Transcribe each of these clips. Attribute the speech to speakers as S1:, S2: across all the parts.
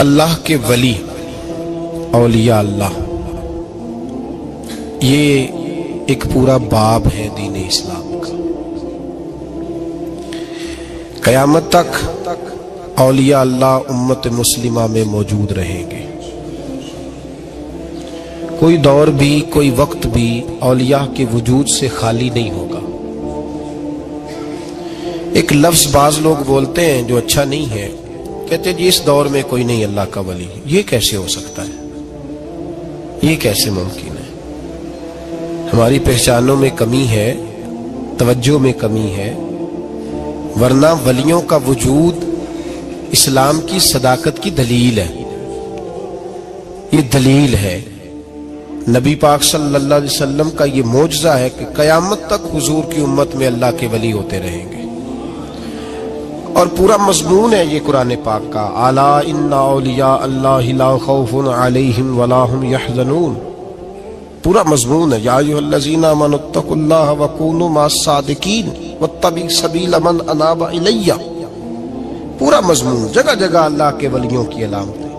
S1: اللہ کے ولی اولیاء اللہ، یہ ایک پورا باب ہے دین اسلام کا۔ قیامت تک اولیاء اللہ امت مسلمہ میں موجود رہیں گے۔ کوئی دور بھی، کوئی وقت بھی اولیاء کے وجود سے خالی نہیں ہوگا۔ ایک لفظ بعض لوگ بولتے ہیں جو اچھا نہیں ہے، کہتے ہیں جی اس دور میں کوئی نہیں اللہ کا ولی۔ یہ کیسے ہو سکتا ہے؟ یہ کیسے ممکن ہے؟ ہماری پہچانوں میں کمی ہے، توجہ میں کمی ہے، ورنہ ولیوں کا وجود اسلام کی صداقت کی دلیل ہے۔ یہ دلیل ہے، نبی پاک صلی اللہ علیہ وسلم کا یہ معجزہ ہے کہ قیامت تک حضور کی امت میں اللہ کے ولی ہوتے رہیں گے۔ اور پورا مضمون ہے یہ قرآن پاک کا، الا ان اولیاء اللہ لا خوف علیہم ولا هم يحزنون۔ پورا مضمون ہے، یا ایھا الذین آمنوا اتقوا اللہ وکونوا مع الصادقین واتبعوا سبیل من اناب الی۔ پورا مضمون، جگہ جگہ اللہ کے ولیوں کی علامتیں،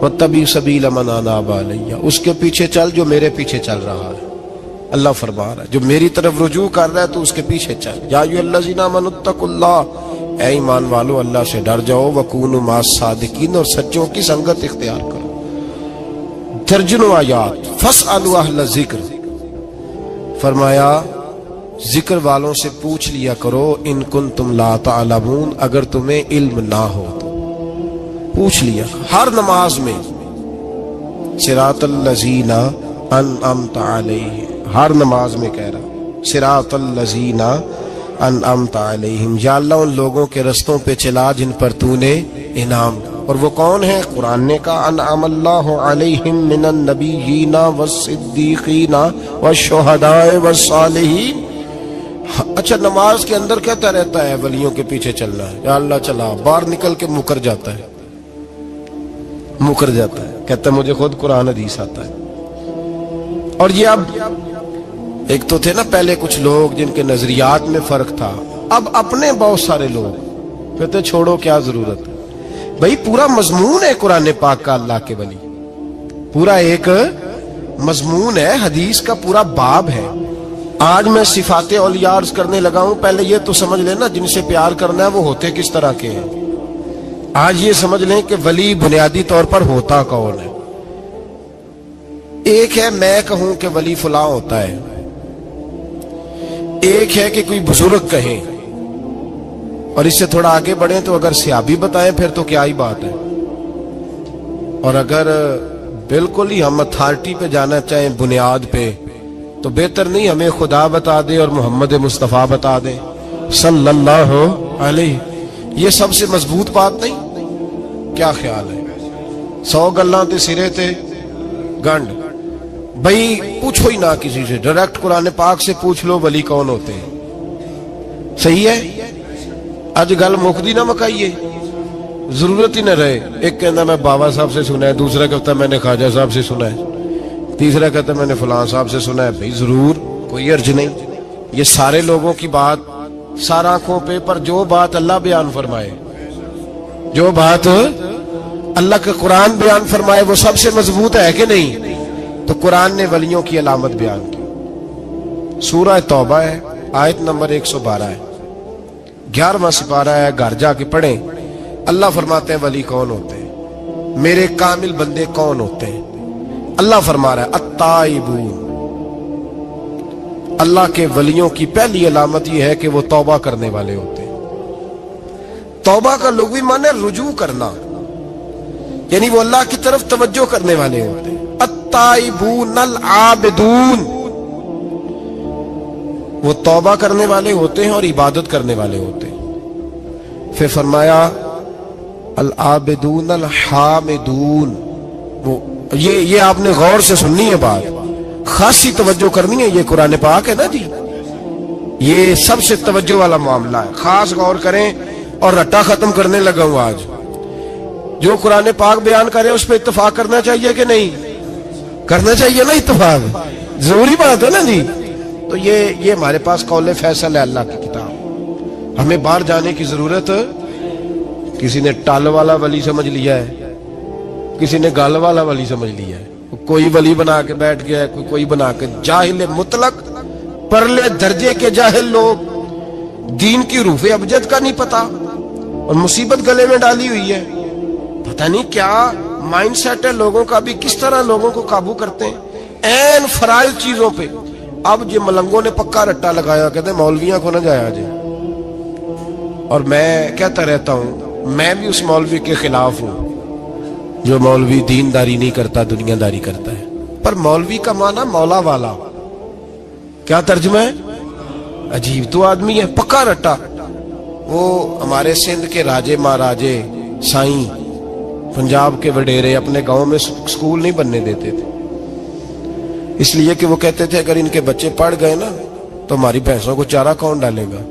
S1: واتبعوا سبیل من اناب الی، اس کے پیچھے چل جو میرے پیچھے چل رہا ہے۔ اللہ فرما رہا ہے جو میری طرف رجوع کر رہا ہے تو اس کے پیچھے چل۔ یا ایھا الذین آمنوا اتقوا اللہ، اے ایمان والو اللہ سے ڈر جاؤ، وکونوا مع الصادقین، اور سچوں کی سنگت اختیار کرو۔ درجنوں آیات، فاسألوا اہل الذکر، فرمایا ذکر والوں سے پوچھ لیا کرو، ان کنتم لا تعلمون، اگر تمہیں علم نہ ہو تو پوچھ لیا۔ ہر نماز میں صراط الذین انعمت علیہم، ہر نماز میں کہہ رہا صراط الذین انعمت علیہم، یا اللہ ان لوگوں کے رستوں پہ چلا جن پر تو نے انعام۔ اور وہ کون ہے؟ قرآن نے کہا انعم اللہ علیہم من النبیین والصدیقین والشہداء والصالحین۔ اچھا، نماز کے اندر کہتا رہتا ہے ولیوں کے پیچھے چلنا ہے، یا اللہ چلا، باہر نکل کے مکر جاتا ہے، کہتا ہے مجھے خود قرآن حدیث آتا ہے۔ اور یہ اب ایک تو تھے نا پہلے کچھ لوگ جن کے نظریات میں فرق تھا، اب اپنے بہت سارے لوگ کہتے چھوڑو کیا ضرورت ہے۔ بھئی پورا مضمون ہے قرآن پاک کا اللہ کے ولی، پورا ایک مضمون ہے، حدیث کا پورا باب ہے۔ آج میں صفات اولیاء عرض کرنے لگا ہوں، پہلے یہ تو سمجھ لینا جن سے پیار کرنا ہے وہ ہوتے کس طرح کے ہیں۔ آج یہ سمجھ لیں کہ ولی بنیادی طور پر ہوتا کون ہے۔ ایک ہے میں کہوں کہ ولی فلاں ہوتا ہے، ایک ہے کہ کوئی بزرگ کہیں، اور اس سے تھوڑا آگے بڑھیں تو اگر صحابی بتائیں پھر تو کیا ہی بات ہے، اور اگر بالکل ہی ہم اتھارٹی پہ جانا چاہیں بنیاد پہ تو بہتر نہیں ہمیں خدا بتا دے اور محمد مصطفیٰ بتا دے صلی اللہ علیہ۔ یہ سب سے مضبوط بات نہیں؟ کیا خیال ہے؟ 100 گلاں تے سرے تے گنڈ۔ بھئی پوچھو ہی نہ کسی سے، ڈائریکٹ قرآن پاک سے پوچھ لو ولی کون ہوتے ہیں۔ صحیح ہے؟ اج گل مکدی نہ مکائیے، ضرورت ہی نہ رہے۔ ایک کہنا میں بابا صاحب سے سنا ہے، دوسرا کہتا میں نے خواجہ صاحب سے سنا ہے، تیسرا کہتا میں نے فلاں صاحب سے سنا ہے۔ بھئی ضرور، کوئی عرض نہیں، یہ سارے لوگوں کی بات سار آنکھوں پہ، پر جو بات اللہ بیان فرمائے، جو بات اللہ کا قرآن بیان فرمائے وہ سب سے مضبوط ہے کہ نہیں؟ تو قرآن نے ولیوں کی علامت بیان کی، سورہ توبہ ہے، آیت نمبر 112 ہے، 11واں سپارہ ہے، گھر جا کے پڑھیں۔ اللہ فرماتے ہیں ولی کون ہوتے ہیں، میرے کامل بندے کون ہوتے ہیں۔ اللہ فرما رہا ہے التائبون، اللہ کے ولیوں کی پہلی علامت یہ ہے کہ وہ توبہ کرنے والے ہوتے ہیں۔ توبہ کا لغوی معنی ہے رجوع کرنا، یعنی وہ اللہ کی طرف توجہ کرنے والے ہوتے ہیں۔ التائبون العابدون، وہ توبہ کرنے والے ہوتے ہیں اور عبادت کرنے والے ہوتے ہیں۔ پھر فرمایا العابدون الحامدون، یہ آپ نے غور سے سننی ہے بات، خاصی توجہ کرنی ہے، یہ قرآن پاک ہے نا جی، یہ سب سے توجہ والا معاملہ ہے، خاص غور کریں۔ اور رٹا ختم کرنے لگا ہوں آج، جو قرآن پاک بیان کرے اس پہ اتفاق کرنا چاہیے کہ نہیں کرنا چاہیے؟ نا اتفاق ضروری بات ہے نا جی۔ تو یہ ہمارے پاس قول فیصل ہے اللہ کی کتاب، ہمیں باہر جانے کی ضرورت، کسی نے ٹال والا ولی سمجھ لیا ہے، کسی نے گال والا ولی سمجھ لیا ہے، کوئی ولی بنا کے بیٹھ گیا ہے، کوئی بنا کے. جاہل مطلق، پرلے درجے کے جاہل لوگ، دین کی روح ابجد کا نہیں پتا، اور مصیبت گلے میں ڈالی ہوئی ہے. پتہ نہیں کیا مائنڈ سیٹ ہے لوگوں کا، بھی کس طرح لوگوں کو قابو کرتے ہیں این فرائض چیزوں پہ. اب یہ ملنگوں نے پکا رٹا لگایا، کہتے ہیں مولویاں کو نہ جایا جائے. اور میں کہتا رہتا ہوں، میں بھی اس مولوی کے خلاف ہوں جو مولوی دینداری نہیں کرتا، دنیا داری کرتا ہے. پر مولوی کا معنی مولا والا، کیا ترجمہ ہے؟ عجیب تو آدمی ہے پکا رٹا. وہ ہمارے سندھ کے راجے مہاراجے سائیں، پنجاب کے وڈیرے اپنے گاؤں میں سکول نہیں بننے دیتے تھے، اس لیے کہ وہ کہتے تھے اگر ان کے بچے پڑھ گئے نا تو ہماری بھینسوں کو چارہ کون ڈالے گا.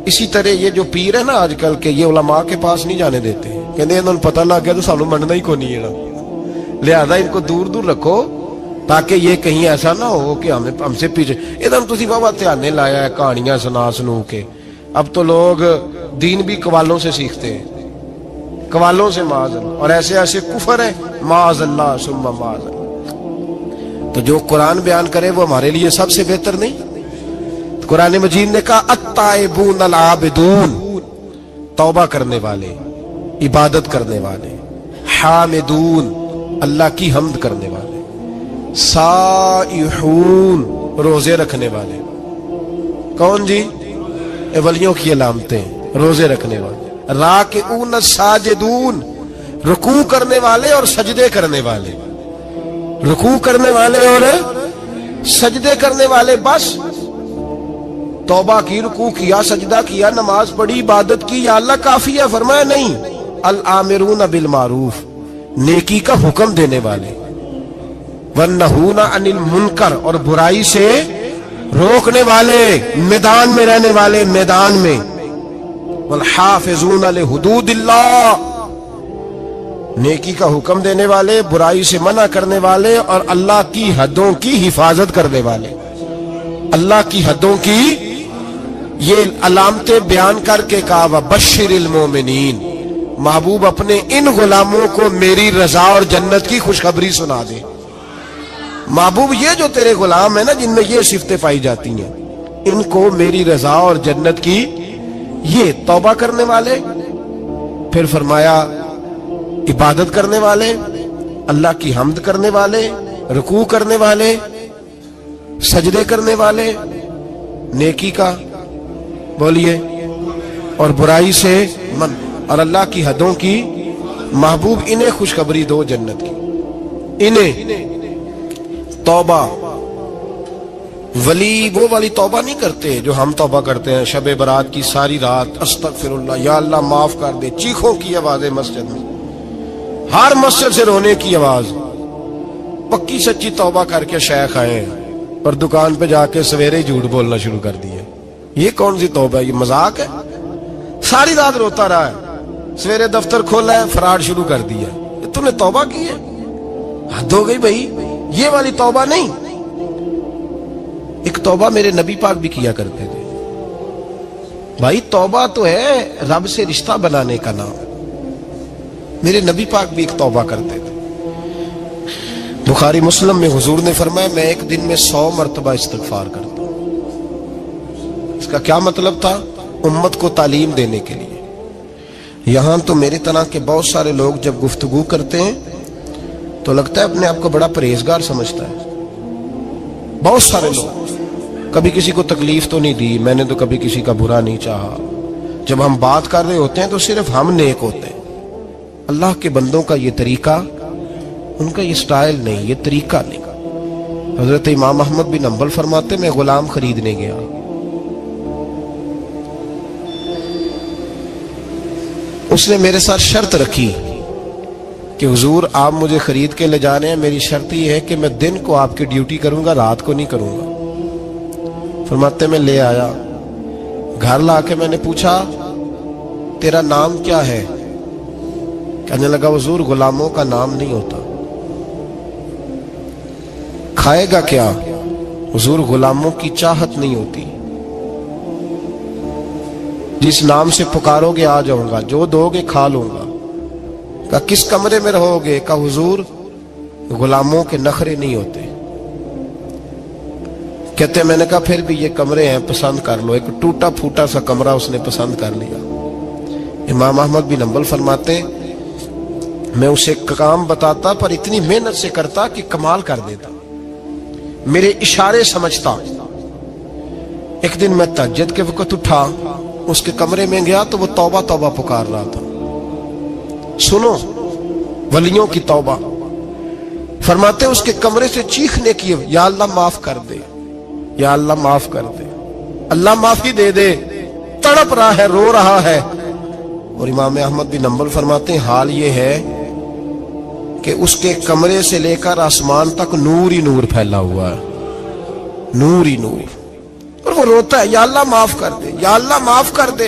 S1: اسی طرح یہ جو پیر ہے نا آج کل کے، یہ علماء کے پاس نہیں جانے دیتے، کہتے ہیں انہوں نے پتہ لگ گیا تو سانو مننا ہی کو نہیں ہے، لہذا ان کو دور دور رکھو تاکہ یہ کہیں ایسا نہ ہو کہ ہم سے پیچھے. ادھر تسی بابا دھیانے لایا ہے کہانیاں سنو کے. اب تو لوگ دین بھی قوالوں سے سیکھتے ہیں، قوالوں سے معاذ اللہ، اور ایسے ایسے کفر ہے معاذ اللہ ثم معاذ اللہ. تو جو قرآن بیان کرے وہ ہمارے لیے سب سے بہتر نہیں؟ قرآن مجید نے کہا التائبون العابدون، توبہ کرنے والے، عبادت کرنے والے، حامدون، اللہ کی حمد کرنے والے، سائحون، روزے رکھنے والے. کون جی؟ ولیوں کی علامتیں، روزے رکھنے والے. راکعون ساجدون، رکوع کرنے والے اور سجدے کرنے والے، رکوع کرنے والے اور سجدے کرنے والے. بس توبہ کی، رکوع کیا، سجدہ کیا، نماز پڑھی، عبادت کی، یا اللہ کافی ہے؟ فرمایا نہیں. الآمرون بالمعروف، نیکی کا حکم دینے والے، والنہون عن المنکر، اور برائی سے روکنے والے، میدان میں رہنے والے، میدان میں. والحافظون لحدود اللہ، نیکی کا حکم دینے والے، برائی سے منع کرنے والے، اور اللہ کی حدوں کی حفاظت کرنے والے. اللہ کی حدوں کی یہ علامتیں بیان کر کے کہا وبشر المومنین، محبوب اپنے ان غلاموں کو میری رضا اور جنت کی خوشخبری سنا دے. محبوب یہ جو تیرے غلام ہیں نا جن میں یہ صفتیں پائی جاتی ہیں، ان کو میری رضا اور جنت کی، یہ توبہ کرنے والے، پھر فرمایا عبادت کرنے والے، اللہ کی حمد کرنے والے، رکوع کرنے والے، سجدے کرنے والے، نیکی کا بولیے اور برائی سے من، اور اللہ کی حدوں کی. محبوب انہیں خوشخبری دو جنت کی. انہیں توبہ، ولی وہ والی توبہ نہیں کرتے جو ہم توبہ کرتے ہیں شب برات کی ساری رات استغفر اللہ، یا اللہ معاف کر دے، چیخوں کی آوازیں مسجد میں، ہر مسجد سے رونے کی آواز. پکی سچی توبہ کر کے شیخ آئے اور دکان پہ جا کے سویرے جھوٹ بولنا شروع کر دیے. یہ کون سی توبہ ہے؟ یہ مذاق ہے. ساری رات روتا رہا ہے، سویرے دفتر کھولا ہے، فراڈ شروع کر دیا. تم نے توبہ کی ہے؟ حد ہو گئی بھائی، یہ والی توبہ نہیں. ایک توبہ میرے نبی پاک بھی کیا کرتے تھے. بھائی توبہ تو ہے رب سے رشتہ بنانے کا نام. میرے نبی پاک بھی ایک توبہ کرتے تھے. بخاری مسلم میں حضور نے فرمایا میں ایک دن میں 100 مرتبہ استغفار کرتا ہوں. اس کا کیا مطلب تھا؟ امت کو تعلیم دینے کے لیے. یہاں تو میری طرح کے بہت سارے لوگ جب گفتگو کرتے ہیں تو لگتا ہے اپنے آپ کو بڑا پرہیزگار سمجھتا ہے. بہت سارے لوگ، کبھی کسی کو تکلیف تو نہیں دی، میں نے تو کبھی کسی کا برا نہیں چاہا. جب ہم بات کر رہے ہوتے ہیں تو صرف ہم نیک ہوتے ہیں. اللہ کے بندوں کا یہ طریقہ، ان کا یہ سٹائل نہیں، یہ طریقہ نہیں. حضرت امام احمد بن حنبل فرماتے میں غلام خریدنے گیا، اس نے میرے ساتھ شرط رکھی کہ حضور آپ مجھے خرید کے لے جانے ہیں، میری شرط یہ ہے کہ میں دن کو آپ کی ڈیوٹی کروں گا، رات کو نہیں کروں گا. فرماتے میں لے آیا، گھر لا کے میں نے پوچھا تیرا نام کیا ہے؟ کہنے لگا حضور غلاموں کا نام نہیں ہوتا. کھائے گا کیا؟ حضور غلاموں کی چاہت نہیں ہوتی. جس نام سے پکارو گے آ جاؤں گا، جو دو گے کھا لوں گا. کہا کس کمرے میں رہو گے؟ کہا حضور غلاموں کے نخرے نہیں ہوتے۔ کہتے میں نے کہا پھر بھی یہ کمرے ہیں پسند کر لو۔ ایک ٹوٹا پھوٹا سا کمرہ اس نے پسند کر لیا۔ امام احمد بن حنبل فرماتے ہیں میں اسے کام بتاتا پر اتنی محنت سے کرتا کہ کمال کر دیتا، میرے اشارے سمجھتا۔ ایک دن میں تہجد کے وقت اٹھا، اس کے کمرے میں گیا تو وہ توبہ توبہ پکار رہا تھا۔ سنو ولیوں کی توبہ، فرماتے اس کے کمرے سے چیخنے کی، یا اللہ معاف کر دے، یا اللہ معاف کر دے، اللہ معافی دے دے، تڑپ رہا ہے، رو رہا ہے۔ اور امام احمد بن حنبل فرماتے ہیں حال یہ ہے کہ اس کے کمرے سے لے کر آسمان تک نور ہی نور پھیلا ہوا ہے، نور ہی نور، اور وہ روتا ہے یا اللہ معاف کر دے، یا اللہ معاف کر دے۔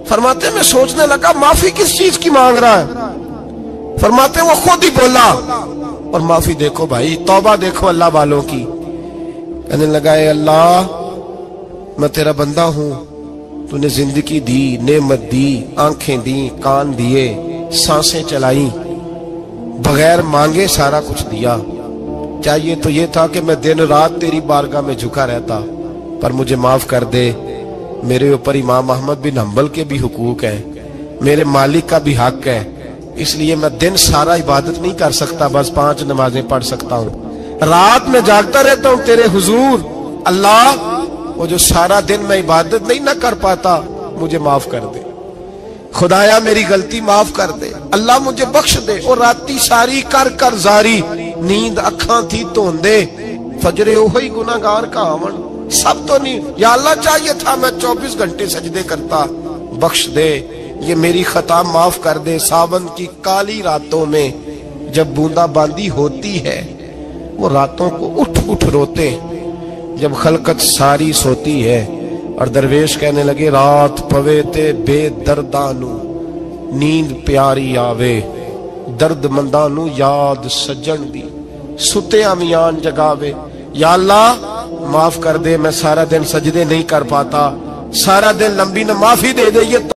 S1: فرماتے ہیں میں سوچنے لگا معافی کس چیز کی مانگ رہا ہے؟ فرماتے ہیں وہ خود ہی بولا، اور معافی دیکھو بھائی، توبہ دیکھو اللہ والوں کی۔ کہنے لگا اے اللہ میں تیرا بندہ ہوں، تو نے زندگی دی، نعمت دی، آنکھیں دی، کان دیے، سانسیں چلائیں، بغیر مانگے سارا کچھ دیا۔ چاہیے تو یہ تھا کہ میں دن رات تیری بارگاہ میں جھکا رہتا، پر مجھے معاف کر دے۔ میرے اوپر امام احمد بن حنبل کے بھی حقوق ہیں، میرے مالک کا بھی حق ہے، اس لیے میں دن سارا عبادت نہیں کر سکتا، بس 5 نمازیں پڑھ سکتا ہوں، رات میں جاگتا رہتا ہوں تیرے حضور۔ اللہ وہ جو سارا دن میں عبادت نہیں نہ کر پاتا مجھے معاف کر دے، خدایا میری غلطی معاف کر دے، اللہ مجھے بخش دے۔ اور راتی ساری کر کر زاری، نیند اکھاں تھی توندے، فجرے اوہی گناہگار کا آون، سب تو نہیں، یا اللہ چاہیے تھا میں 24 گھنٹے سجدے کرتا، بخش دے، یہ میری خطا معاف کر دے۔ ساون کی کالی راتوں میں جب بوندا باندی ہوتی ہے، وہ راتوں کو اٹھ اٹھ روتے، جب خلقت ساری سوتی ہے، اور درویش کہنے لگے رات پوے تے بے دردانو، نیند پیاری آوے، درد مندانو یاد سجن دی، ستے امیان جگاوے۔ یا اللہ معاف کر دے، میں سارا دن سجدے نہیں کر پاتا، سارا دن لمبی نہ معافی دے دے۔ یہ